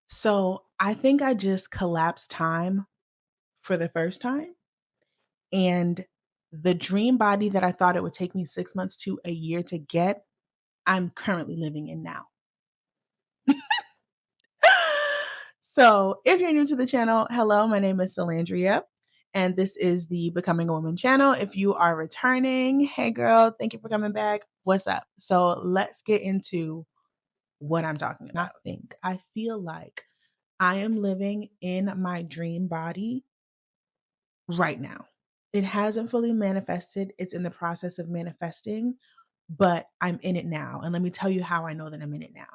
So I think I just collapsed time for the first time. And the dream body that I thought it would take me 6 months to a year to get, I'm currently living in now. So if you're new to the channel, hello, my name is Salandria. And this is the Becoming a Woman channel. If you are returning, hey girl, thank you for coming back. What's up? So let's get into what I'm talking about. I feel like I am living in my dream body right now. It hasn't fully manifested. It's in the process of manifesting, but I'm in it now. And let me tell you how I know that I'm in it now.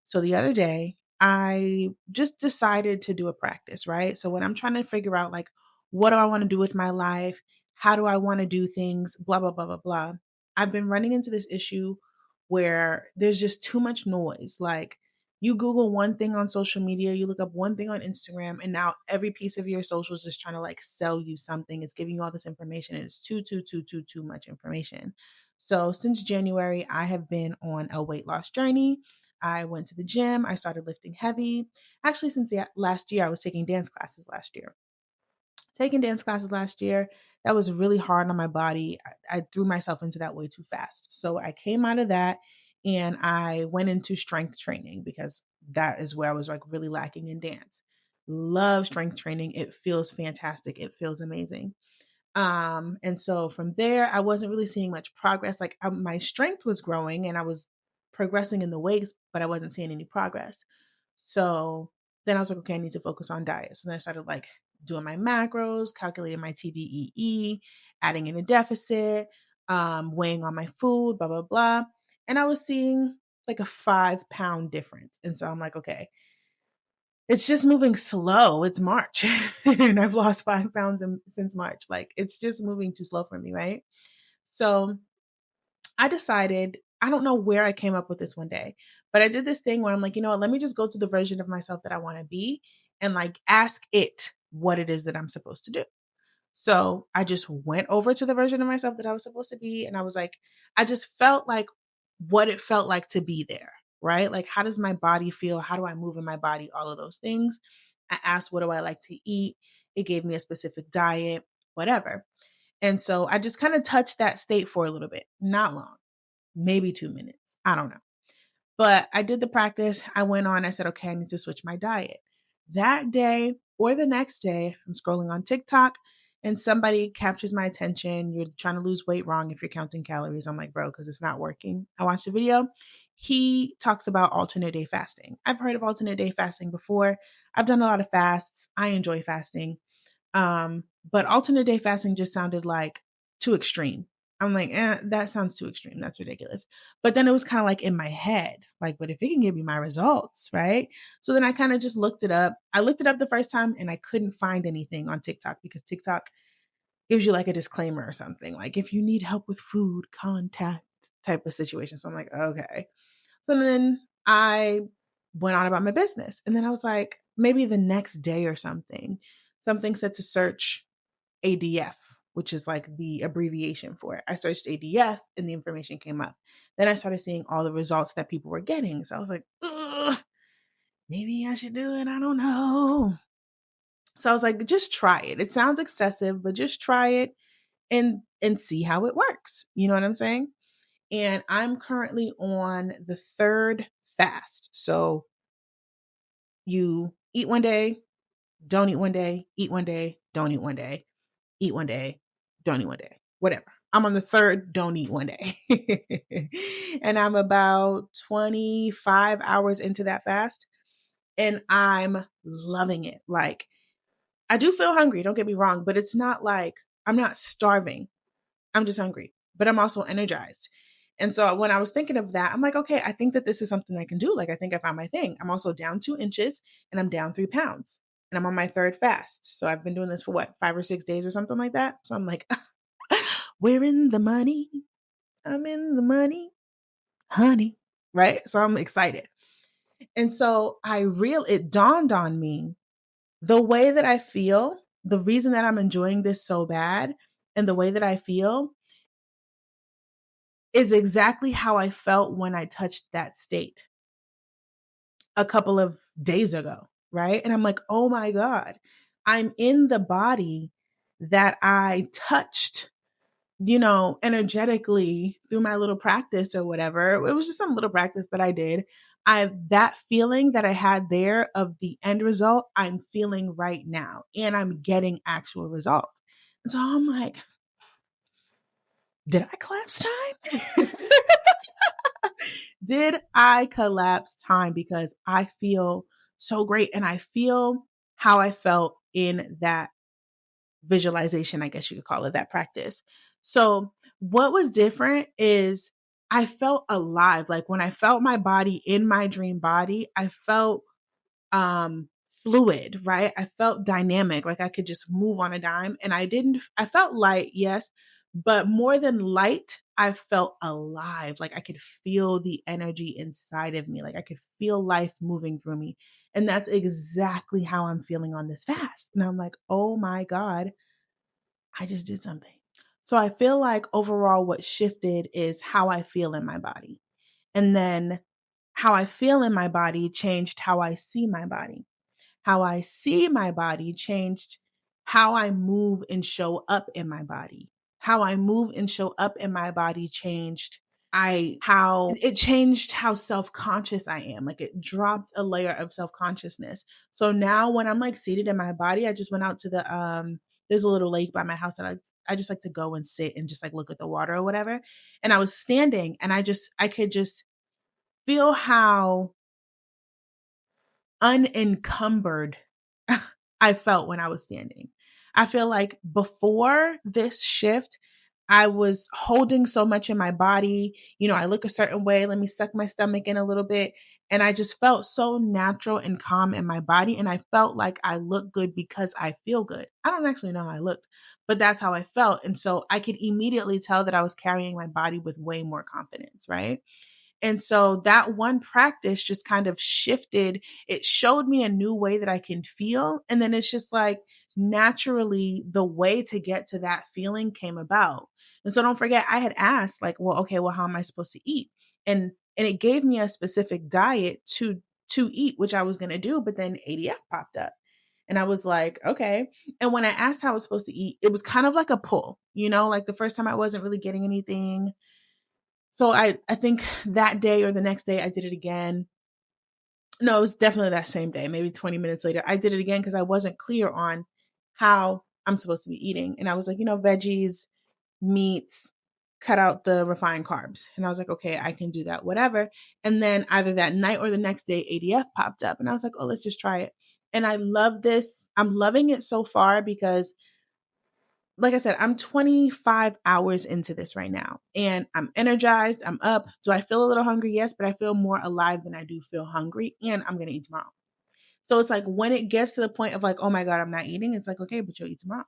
So the other day, I just decided to do a practice, right? So when I'm trying to figure out, like, what do I want to do with my life? How do I want to do things? Blah, blah, blah, blah, blah. I've been running into this issue where there's just too much noise. Like, you Google one thing on social media, you look up one thing on Instagram, and now every piece of your social is just trying to like sell you something. It's giving you all this information, and it's too much information. So since January, I have been on a weight loss journey. I went to the gym. I started lifting heavy. Actually, since last year, I was taking dance classes last year. That was really hard on my body. I threw myself into that way too fast. So I came out of that and I went into strength training because that is where I was like really lacking in dance. Love strength training. It feels fantastic. It feels amazing. And so from there, I wasn't really seeing much progress. Like my strength was growing and I was progressing in the weights, but I wasn't seeing any progress. So then I was like, okay, I need to focus on diet. So then I started like doing my macros, calculating my TDEE, adding in a deficit, weighing on my food, blah, blah, blah. And I was seeing like a 5 pound difference. And so I'm like, okay, it's just moving slow. It's March and I've lost 5 pounds since March. Like it's just moving too slow for me, right? So I decided, I don't know where I came up with this one day, but I did this thing where I'm like, you know what, let me just go to the version of myself that I want to be and like ask it what it is that I'm supposed to do. So I just went over to the version of myself that I was supposed to be. And I was like, I just felt like what it felt like to be there, right? Like, how does my body feel? How do I move in my body? All of those things. I asked, what do I like to eat? It gave me a specific diet, whatever. And so I just kind of touched that state for a little bit, not long, maybe 2 minutes. I don't know. But I did the practice. I went on. I said, okay, I need to switch my diet. That day or the next day, I'm scrolling on TikTok and somebody captures my attention. You're trying to lose weight wrong if you're counting calories. I'm like, bro, because it's not working. I watched the video. He talks about alternate day fasting. I've heard of alternate day fasting before. I've done a lot of fasts. I enjoy fasting. But alternate day fasting just sounded like too extreme. I'm like, that sounds too extreme. That's ridiculous. But then it was kind of like in my head, like, but if it can give me my results, right? So then I kind of just looked it up. I looked it up the first time and I couldn't find anything on TikTok because TikTok gives you like a disclaimer or something, like if you need help with food, contact type of situation. So I'm like, okay. So then I went on about my business. And then I was like, maybe the next day or something said to search ADF, which is like the abbreviation for it. I searched ADF and the information came up. Then I started seeing all the results that people were getting. So I was like, maybe I should do it. I don't know. So I was like, just try it. It sounds excessive, but just try it and see how it works. You know what I'm saying? And I'm currently on the third fast. So you eat one day, don't eat one day, eat one day, don't eat one day, eat one day, don't eat one day, whatever. I'm on the third, don't eat one day. And I'm about 25 hours into that fast and I'm loving it. Like, I do feel hungry, don't get me wrong, but it's not like I'm not starving. I'm just hungry, but I'm also energized. And so when I was thinking of that, I'm like, okay, I think that this is something I can do. Like, I think I found my thing. I'm also down 2 inches and I'm down 3 pounds and I'm on my third fast. So I've been doing this for what, 5 or 6 days or something like that. So I'm like, we're in the money. I'm in the money, honey. Right. So I'm excited. And so it dawned on me the way that I feel, the reason that I'm enjoying this so bad and the way that I feel is exactly how I felt when I touched that state. a couple of days ago, right? And I'm like, oh my God, I'm in the body that I touched, energetically through my little practice or whatever. It was just some little practice that I did. That feeling that I had there of the end result, I'm feeling right now, and I'm getting actual results. And so I'm like, did I collapse time? Did I collapse time? Because I feel so great, and I feel how I felt in that visualization, I guess you could call it, that practice. So, what was different is I felt alive. Like when I felt my body in my dream body, I felt fluid, right? I felt dynamic, like I could just move on a dime. And I felt light, yes, but more than light, I felt alive. Like I could feel the energy inside of me. Like I could feel life moving through me. And that's exactly how I'm feeling on this fast. And I'm like, oh my God, I just did something. So I feel like overall, what shifted is how I feel in my body. And then how I feel in my body changed how I see my body. How I see my body changed how I move and show up in my body. How I move and show up in my body changed how it changed how self-conscious I am. Like it dropped a layer of self-consciousness. So now when I'm like seated in my body, I just went out to there's a little lake by my house that I just like to go and sit and just like look at the water or whatever. And I was standing and I could just feel how unencumbered I felt when I was standing. I feel like before this shift, I was holding so much in my body. I look a certain way. Let me suck my stomach in a little bit. And I just felt so natural and calm in my body. And I felt like I look good because I feel good. I don't actually know how I looked, but that's how I felt. And so I could immediately tell that I was carrying my body with way more confidence, right? And so that one practice just kind of shifted. It showed me a new way that I can feel. And then it's just like naturally the way to get to that feeling came about. And so don't forget, I had asked, like, well, okay, well, how am I supposed to eat? And it gave me a specific diet to eat, which I was gonna do, but then ADF popped up. And I was like, okay. And when I asked how I was supposed to eat, it was kind of like a pull, like the first time I wasn't really getting anything. So I think that day or the next day I did it again. No, it was definitely that same day, maybe 20 minutes later. I did it again because I wasn't clear on how I'm supposed to be eating. And I was like, veggies, meats, cut out the refined carbs. And I was like, okay, I can do that, whatever. And then either that night or the next day, ADF popped up. And I was like, oh, let's just try it. And I love this. I'm loving it so far because like I said, I'm 25 hours into this right now and I'm energized. I'm up. Do I feel a little hungry? Yes, but I feel more alive than I do feel hungry, and I'm going to eat tomorrow. So it's like when it gets to the point of like, oh my God, I'm not eating, it's like, okay, but you'll eat tomorrow.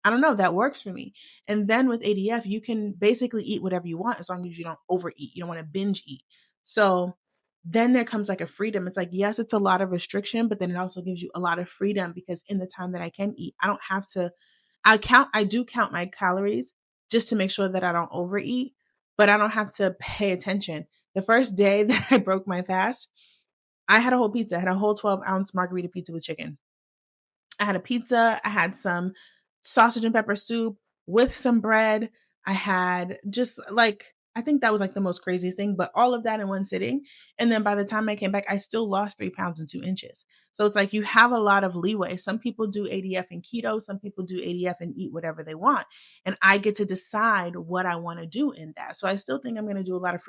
I don't know. That works for me. And then with ADF, you can basically eat whatever you want as long as you don't overeat. You don't want to binge eat. So then there comes like a freedom. It's like, yes, it's a lot of restriction, but then it also gives you a lot of freedom because in the time that I can eat, I don't have to I do count my calories just to make sure that I don't overeat, but I don't have to pay attention. The first day that I broke my fast, I had a whole pizza. I had a whole 12-ounce margarita pizza with chicken. I had a pizza. I had some sausage and pepper soup with some bread. I had just like, I think that was like the most craziest thing, but all of that in one sitting. And then by the time I came back, I still lost 3 pounds and 2 inches. So it's like you have a lot of leeway. Some people do ADF and keto, some people do ADF and eat whatever they want. And I get to decide what I want to do in that. So I still think I'm going to do a lot of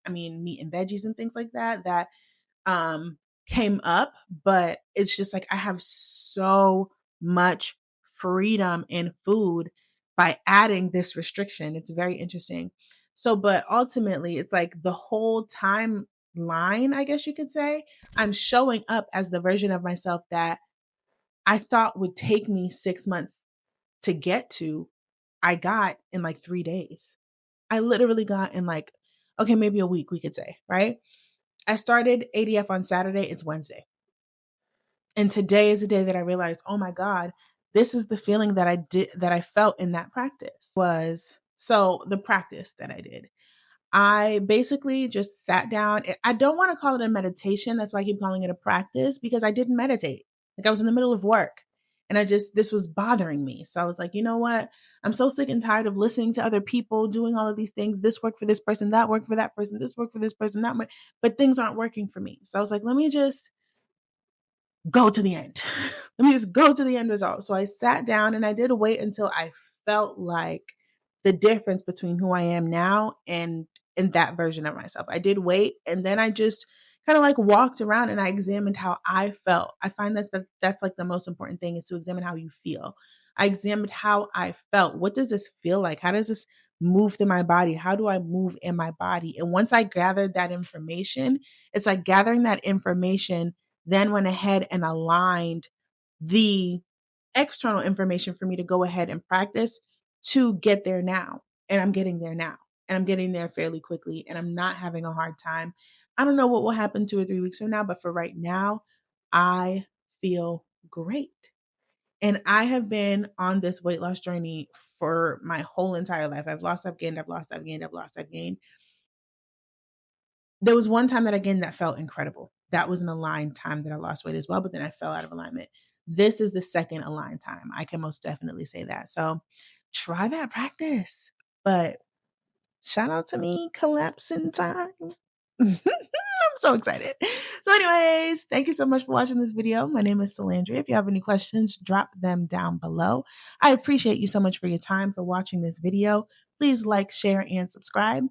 meat and veggies and things like that um came up, but it's just like I have so much freedom in food by adding this restriction. It's very interesting. So, but ultimately, it's like the whole timeline, I guess you could say, I'm showing up as the version of myself that I thought would take me 6 months to get to. I got in like 3 days. I literally got in like, okay, maybe a week, we could say, right? I started ADF on Saturday. It's Wednesday. And today is the day that I realized, oh my God, this is the feeling that I felt in that practice. Was so the practice that I did. I basically just sat down. I don't want to call it a meditation. That's why I keep calling it a practice, because I didn't meditate. Like, I was in the middle of work and this was bothering me. So I was like, you know what? I'm so sick and tired of listening to other people doing all of these things. This worked for this person, that worked for that person, this worked for this person, that much, but things aren't working for me. So I was like, let me just go to the end. Let me just go to the end result. So I sat down and I did wait until I felt like the difference between who I am now and that version of myself. I did wait, and then I just kind of like walked around and I examined how I felt. I find that's like the most important thing, is to examine how you feel. I examined how I felt. What does this feel like? How does this move through my body? How do I move in my body? And once I gathered that information, it's like gathering that information then went ahead and aligned the external information for me to go ahead and practice to get there now. And I'm getting there now. And I'm getting there fairly quickly. And I'm not having a hard time. I don't know what will happen 2 or 3 weeks from now, but for right now, I feel great. And I have been on this weight loss journey for my whole entire life. I've lost, I've gained, I've lost, I've gained, I've lost, I've gained. There was one time that again that felt incredible. That was an aligned time that I lost weight as well, but then I fell out of alignment. This is the second aligned time. I can most definitely say that. So try that practice. But shout out to me, collapsing time. I'm so excited. So, anyways, thank you so much for watching this video. My name is Salandria. If you have any questions, drop them down below. I appreciate you so much for your time, for watching this video. Please like, share, and subscribe.